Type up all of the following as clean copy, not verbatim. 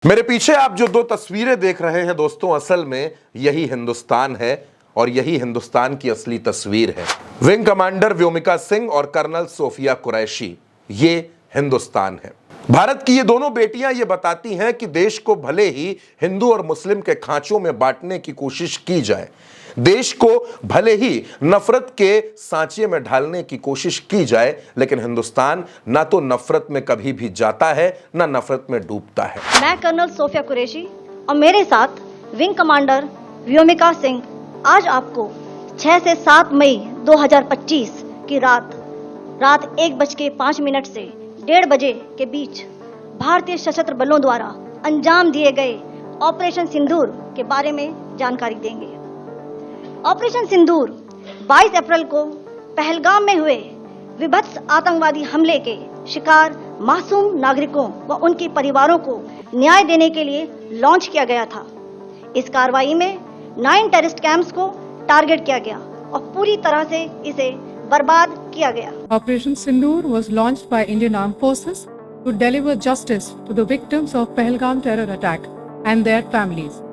मेरे पीछे आप जो दो तस्वीरें देख रहे हैं दोस्तों, असल में यही हिंदुस्तान है और यही हिंदुस्तान की असली तस्वीर है। विंग कमांडर व्योमिका सिंह और कर्नल सोफिया कुरैशी, ये हिंदुस्तान है। भारत की ये दोनों बेटियां ये बताती हैं कि देश को भले ही हिंदू और मुस्लिम के खांचों में बांटने की कोशिश की जाए, देश को भले ही नफरत के सांचे में ढालने की कोशिश की जाए, लेकिन हिंदुस्तान ना तो नफरत में कभी भी जाता है ना नफरत में डूबता है। मैं कर्नल सोफिया कुरैशी और मेरे साथ विंग कमांडर व्योमिका सिंह आज आपको 6 से 7 मई 2025 की रात 1:05 से 1:30 बजे के बीच भारतीय सशस्त्र बलों द्वारा अंजाम दिए गए ऑपरेशन सिंदूर के बारे में जानकारी देंगे। ऑपरेशन सिंदूर 22 अप्रैल को पहलगाम में हुए विभत्स आतंकवादी हमले के शिकार मासूम नागरिकों व उनके परिवारों को न्याय देने के लिए लॉन्च किया गया था। इस कार्रवाई में 9 टेररिस्ट कैंप्स को टारगेट किया गया और पूरी तरह से इसे बर्बाद किया गया। Operation Sindoor was launched by Indian Armed Forces to deliver justice to the victims of Pahalgam terror attack and their families.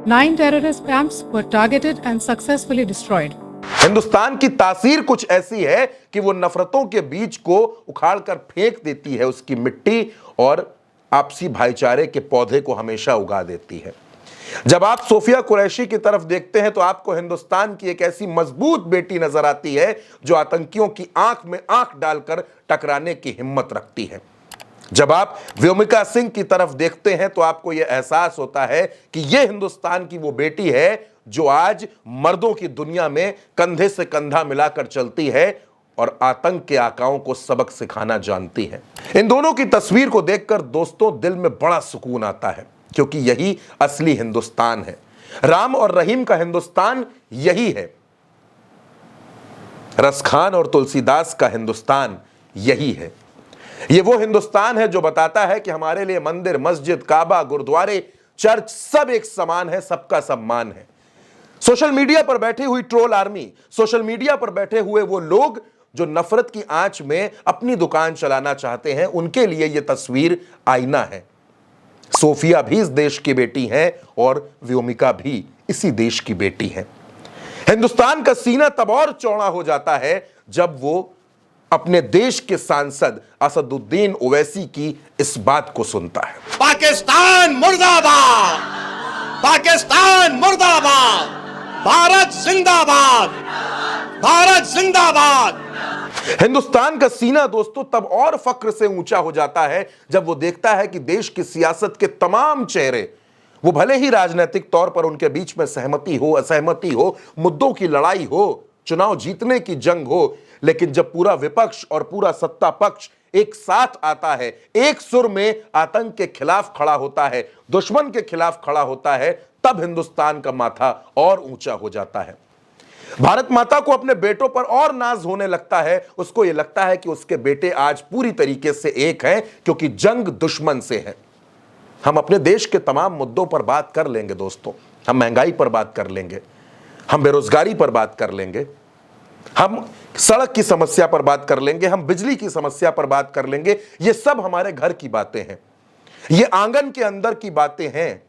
9 terrorist camps were targeted and successfully destroyed. Hindustan की तासीर कुछ ऐसी है कि वो नफरतों के बीज को उखाड़ कर फेंक देती है, उसकी मिट्टी, और आपसी भाईचारे के पौधे को हमेशा उगा देती है। जब आप सोफिया कुरैशी की तरफ देखते हैं तो आपको हिंदुस्तान की एक ऐसी मजबूत बेटी नजर आती है जो आतंकियों की आंख में आंख डालकर टकराने की हिम्मत रखती है। जब आप व्योमिका सिंह की तरफ देखते हैं तो आपको यह एहसास होता है कि यह हिंदुस्तान की वो बेटी है जो आज मर्दों की दुनिया में कंधे से कंधा मिलाकर चलती है और आतंक के आकाओं को सबक सिखाना जानती है। इन दोनों की तस्वीर को देखकर दोस्तों दिल में बड़ा सुकून आता है, क्योंकि यही असली हिंदुस्तान है। राम और रहीम का हिंदुस्तान यही है। रसखान और तुलसीदास का हिंदुस्तान यही है। ये वो हिंदुस्तान है जो बताता है कि हमारे लिए मंदिर, मस्जिद, काबा, गुरुद्वारे, चर्च सब एक समान है, सबका सम्मान है। सोशल मीडिया पर बैठी हुई ट्रोल आर्मी, सोशल मीडिया पर बैठे हुए वो लोग जो नफरत की आंच में अपनी दुकान चलाना चाहते हैं, उनके लिए यह तस्वीर आईना है। सोफिया भी इस देश की बेटी हैं और व्योमिका भी इसी देश की बेटी हैं। हिंदुस्तान का सीना तब और चौड़ा हो जाता है जब वो अपने देश के सांसद असदुद्दीन ओवैसी की इस बात को सुनता है। पाकिस्तान मुर्दाबाद, पाकिस्तान मुर्दाबाद, भारत जिंदाबाद, भारत जिंदाबाद। हिंदुस्तान का सीना दोस्तों तब और फक्र से ऊंचा हो जाता है जब वो देखता है कि देश की सियासत के तमाम चेहरे, वो भले ही राजनीतिक तौर पर उनके बीच में सहमति हो, असहमति हो, मुद्दों की लड़ाई हो, चुनाव जीतने की जंग हो, लेकिन जब पूरा विपक्ष और पूरा सत्ता पक्ष एक साथ आता है, एक सुर में आतंक के खिलाफ खड़ा होता है, दुश्मन के खिलाफ खड़ा होता है, तब हिंदुस्तान का माथा और ऊंचा हो जाता है। भारत माता को अपने बेटों पर और नाज होने लगता है। उसको यह लगता है कि उसके बेटे आज पूरी तरीके से एक हैं, क्योंकि जंग दुश्मन से है। हम अपने देश के तमाम मुद्दों पर बात कर लेंगे दोस्तों। हम महंगाई पर बात कर लेंगे, हम बेरोजगारी पर बात कर लेंगे, हम सड़क की समस्या पर बात कर लेंगे, हम बिजली की समस्या पर बात कर लेंगे। ये सब हमारे घर की बातें हैं, ये आंगन के अंदर की बातें हैं,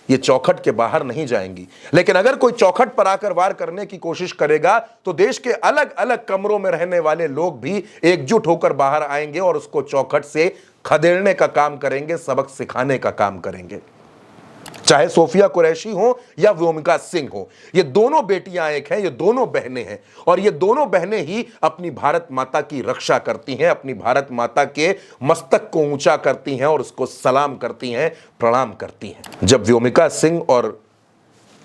ये चौखट के बाहर नहीं जाएंगी। लेकिन अगर कोई चौखट पर आकर वार करने की कोशिश करेगा तो देश के अलग अलग कमरों में रहने वाले लोग भी एकजुट होकर बाहर आएंगे और उसको चौखट से खदेड़ने का काम करेंगे, सबक सिखाने का काम करेंगे। चाहे सोफिया कुरैशी हो या व्योमिका सिंह हो, ये दोनों बेटियां एक हैं, ये दोनों बहनें हैं, और ये दोनों बहनें ही अपनी भारत माता की रक्षा करती हैं, अपनी भारत माता के मस्तक को ऊंचा करती हैं और उसको सलाम करती हैं, प्रणाम करती हैं। जब व्योमिका सिंह और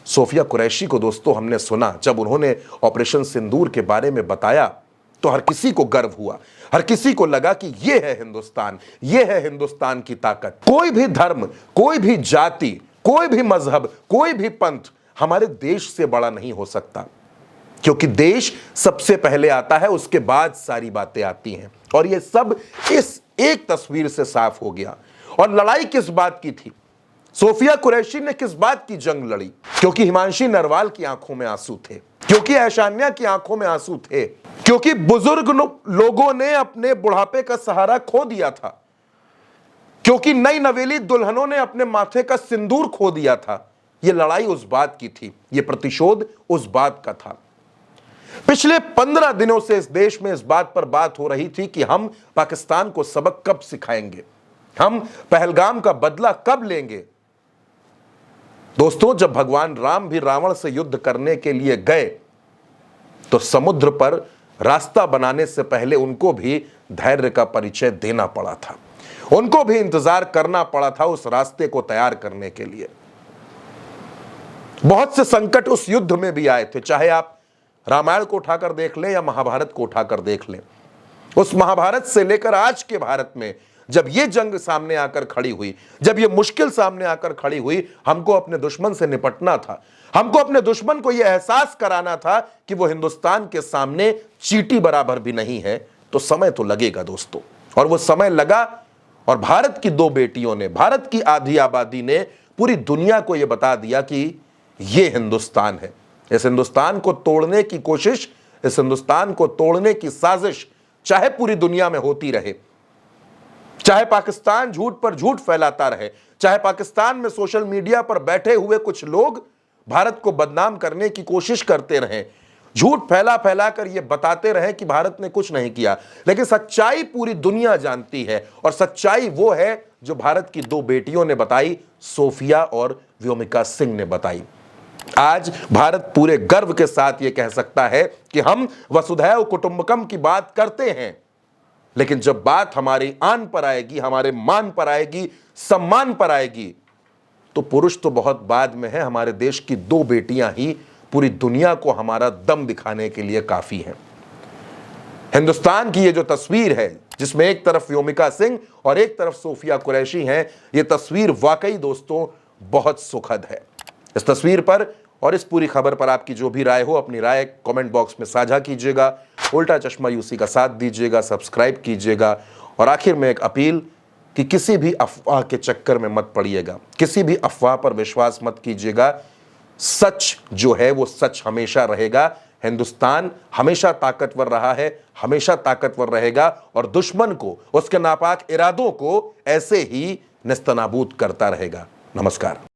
सोफिया कुरैशी को दोस्तों हमने सुना, जब उन्होंने ऑपरेशन सिंदूर के बारे में बताया, तो हर किसी को गर्व हुआ, हर किसी को लगा कि यह है हिंदुस्तान, यह है हिंदुस्तान की ताकत। कोई भी धर्म, कोई भी जाति, कोई भी मजहब, कोई भी पंथ हमारे देश से बड़ा नहीं हो सकता, क्योंकि देश सबसे पहले आता है, उसके बाद सारी बातें आती हैं। और ये सब इस एक तस्वीर से साफ हो गया। और लड़ाई किस बात की थी? सोफिया कुरैशी ने किस बात की जंग लड़ी? क्योंकि हिमांशी नरवाल की आंखों में आंसू थे, क्योंकि ऐशान्या की आंखों में आंसू थे, क्योंकि बुजुर्ग लोगों ने अपने बुढ़ापे का सहारा खो दिया था। क्योंकि नई नवेली दुल्हनों ने अपने माथे का सिंदूर खो दिया था। यह लड़ाई उस बात की थी, यह प्रतिशोध उस बात का था। पिछले 15 दिनों से इस देश में इस बात पर बात हो रही थी कि हम पाकिस्तान को सबक कब सिखाएंगे, हम पहलगाम का बदला कब लेंगे। दोस्तों, जब भगवान राम भी रावण से युद्ध करने के लिए गए तो समुद्र पर रास्ता बनाने से पहले उनको भी धैर्य का परिचय देना पड़ा था, उनको भी इंतजार करना पड़ा था उस रास्ते को तैयार करने के लिए। बहुत से संकट उस युद्ध में भी आए थे, चाहे आप रामायण को उठाकर देख लें या महाभारत को उठाकर देख लें। उस महाभारत से लेकर आज के भारत में जब यह जंग सामने आकर खड़ी हुई, जब यह मुश्किल सामने आकर खड़ी हुई, हमको अपने दुश्मन से निपटना था, हमको अपने दुश्मन को यह एहसास कराना था कि वो हिंदुस्तान के सामने चींटी बराबर भी नहीं है। तो समय तो लगेगा दोस्तों, और वो समय लगा। और भारत की 2 बेटियों ने, भारत की आधी आबादी ने पूरी दुनिया को यह बता दिया कि ये हिंदुस्तान है। इस हिंदुस्तान को तोड़ने की कोशिश, इस हिंदुस्तान को तोड़ने की साजिश चाहे पूरी दुनिया में होती रहे, चाहे पाकिस्तान झूठ पर झूठ फैलाता रहे, चाहे पाकिस्तान में सोशल मीडिया पर बैठे हुए कुछ लोग भारत को बदनाम करने की कोशिश करते रहे, झूठ फैला फैला कर यह बताते रहे कि भारत ने कुछ नहीं किया, लेकिन सच्चाई पूरी दुनिया जानती है। और सच्चाई वो है जो भारत की 2 बेटियों ने बताई, सोफिया और व्योमिका सिंह ने बताई। आज भारत पूरे गर्व के साथ यह कह सकता है कि हम वसुधैव कुटुंबकम की बात करते हैं, लेकिन जब बात हमारी आन पर आएगी, हमारे मान पर आएगी, सम्मान पर आएगी, तो पुरुष तो बहुत बाद में है। हमारे देश की 2 बेटियां ही पूरी दुनिया को हमारा दम दिखाने के लिए काफी हैं। हिंदुस्तान की ये जो तस्वीर है, जिसमें एक तरफ व्योमिका सिंह और एक तरफ सोफिया कुरैशी हैं, ये तस्वीर वाकई दोस्तों बहुत सुखद है। इस तस्वीर पर और इस पूरी खबर पर आपकी जो भी राय हो, अपनी राय कमेंट बॉक्स में साझा कीजिएगा। उल्टा चश्मा यूसी का साथ दीजिएगा, सब्सक्राइब कीजिएगा। और आखिर में एक अपील कि किसी भी अफवाह के चक्कर में मत पड़िएगा, किसी भी अफवाह पर विश्वास मत कीजिएगा। सच जो है वो सच हमेशा रहेगा। हिंदुस्तान हमेशा ताकतवर रहा है, हमेशा ताकतवर रहेगा, और दुश्मन को, उसके नापाक इरादों को ऐसे ही नेस्तनाबूद करता रहेगा। नमस्कार।